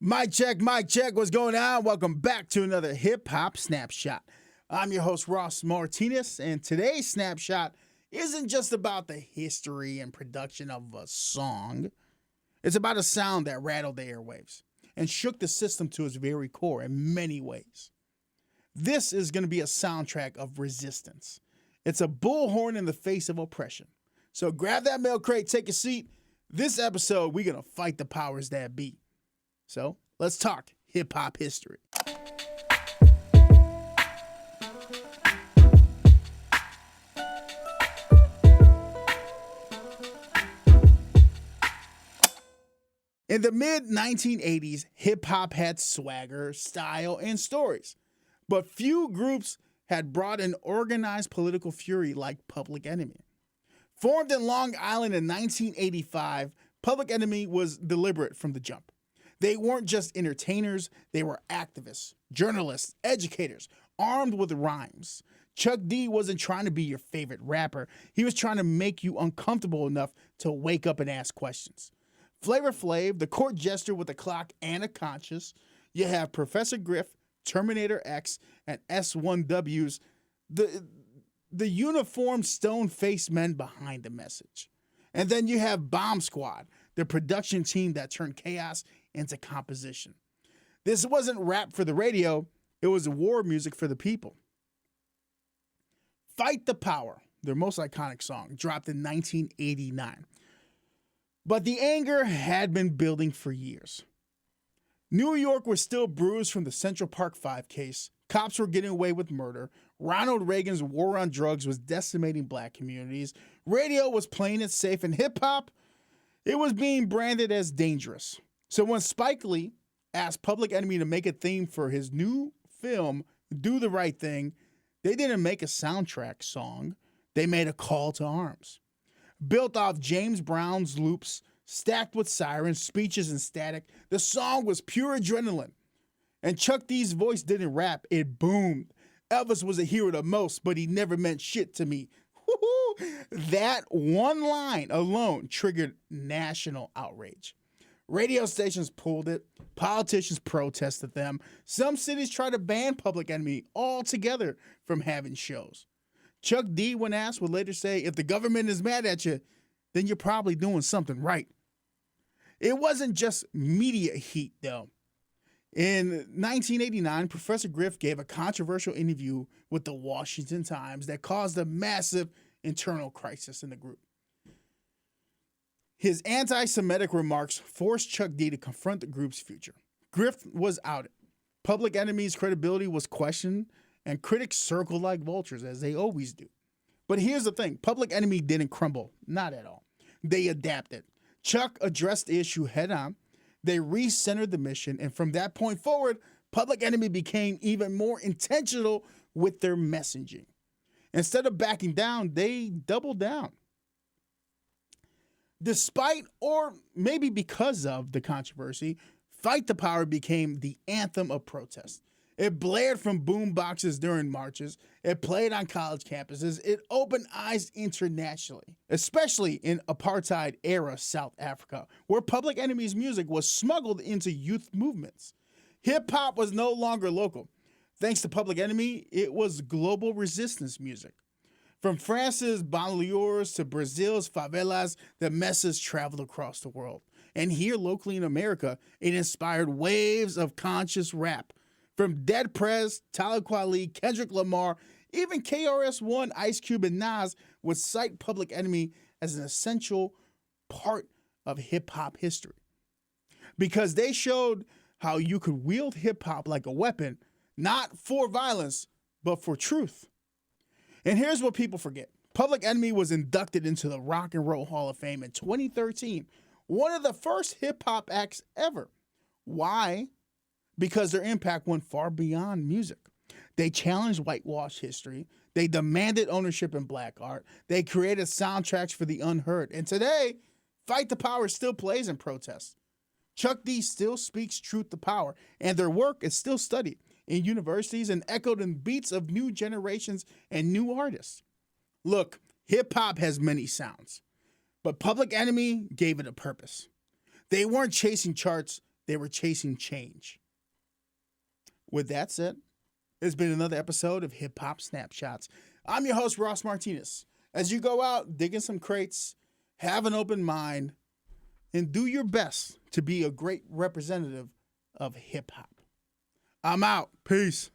Mic check, mic check. What's going on? Welcome back to another Hip-Hop Snapshot. I'm your host, Ross Martinez, and today's snapshot isn't just about the history and production of a song. It's about a sound that rattled the airwaves and shook the system to its very core in many ways. This is going to be a soundtrack of resistance. It's a bullhorn in the face of oppression. So grab that milk crate, take a seat. This episode, we're going to fight the powers that be. So let's talk hip-hop history. In the mid-1980s, hip-hop had swagger, style, and stories. But few groups had brought an organized political fury like Public Enemy. Formed in Long Island in 1985, Public Enemy was deliberate from the jump. They weren't just entertainers, they were activists, journalists, educators, armed with rhymes. Chuck D wasn't trying to be your favorite rapper. He was trying to make you uncomfortable enough to wake up and ask questions. Flavor Flav, the court jester with a clock and a conscience. You have Professor Griff, Terminator X, and S1Ws, the uniformed stone-faced men behind the message. And then you have Bomb Squad, the production team that turned chaos into composition. This wasn't rap for the radio, it was war music for the people. Fight the Power, their most iconic song, dropped in 1989. But the anger had been building for years. New York was still bruised from the Central Park 5 case. Cops were getting away with murder. Ronald Reagan's war on drugs was decimating black communities. Radio was playing it safe, and hip-hop, it was being branded as dangerous. So when Spike Lee asked Public Enemy to make a theme for his new film, Do the Right Thing, they didn't make a soundtrack song. They made a call to arms. Built off James Brown's loops, stacked with sirens, speeches, and static, the song was pure adrenaline. And Chuck D's voice didn't rap, it boomed. Elvis was a hero the most, but he never meant shit to me. Woo-hoo! That one line alone triggered national outrage. Radio stations pulled it. Politicians protested them. Some cities tried to ban Public Enemy altogether from having shows. Chuck D, when asked, would later say, if the government is mad at you, then you're probably doing something right. It wasn't just media heat, though. In 1989, Professor Griff gave a controversial interview with the Washington Times that caused a massive internal crisis in the group. His anti-Semitic remarks forced Chuck D to confront the group's future. Griff was outed. Public Enemy's credibility was questioned, and critics circled like vultures, as they always do. But here's the thing. Public Enemy didn't crumble. Not at all. They adapted. Chuck addressed the issue head-on. They re-centered the mission, and from that point forward, Public Enemy became even more intentional with their messaging. Instead of backing down, they doubled down. Despite, or maybe because of, the controversy, Fight the Power became the anthem of protest. It blared from boom boxes during marches. It played on college campuses. It opened eyes internationally, especially in apartheid-era South Africa, where Public Enemy's music was smuggled into youth movements. Hip-hop was no longer local. Thanks to Public Enemy, it was global resistance music. From France's banlieues to Brazil's favelas, the message traveled across the world. And here locally in America, it inspired waves of conscious rap. From Dead Prez, Talib Kweli, Kendrick Lamar, even KRS-One, Ice Cube, and Nas would cite Public Enemy as an essential part of hip-hop history. Because they showed how you could wield hip-hop like a weapon, not for violence, but for truth. And here's what people forget. Public Enemy was inducted into the Rock and Roll Hall of Fame in 2013, one of the first hip-hop acts ever. Why? Because their impact went far beyond music. They challenged whitewash history. They demanded ownership in black art. They created soundtracks for the unheard. And today, Fight the Power still plays in protest. Chuck D still speaks truth to power, and their work is still studied in universities and echoed in beats of new generations and new artists. Look, hip-hop has many sounds, but Public Enemy gave it a purpose. They weren't chasing charts, They were chasing change. With that said, it's been another episode of Hip-Hop Snapshots. I'm your host, Ross Martinez. As you go out, dig in some crates, have an open mind, and do your best to be a great representative of hip-hop. I'm out. Peace.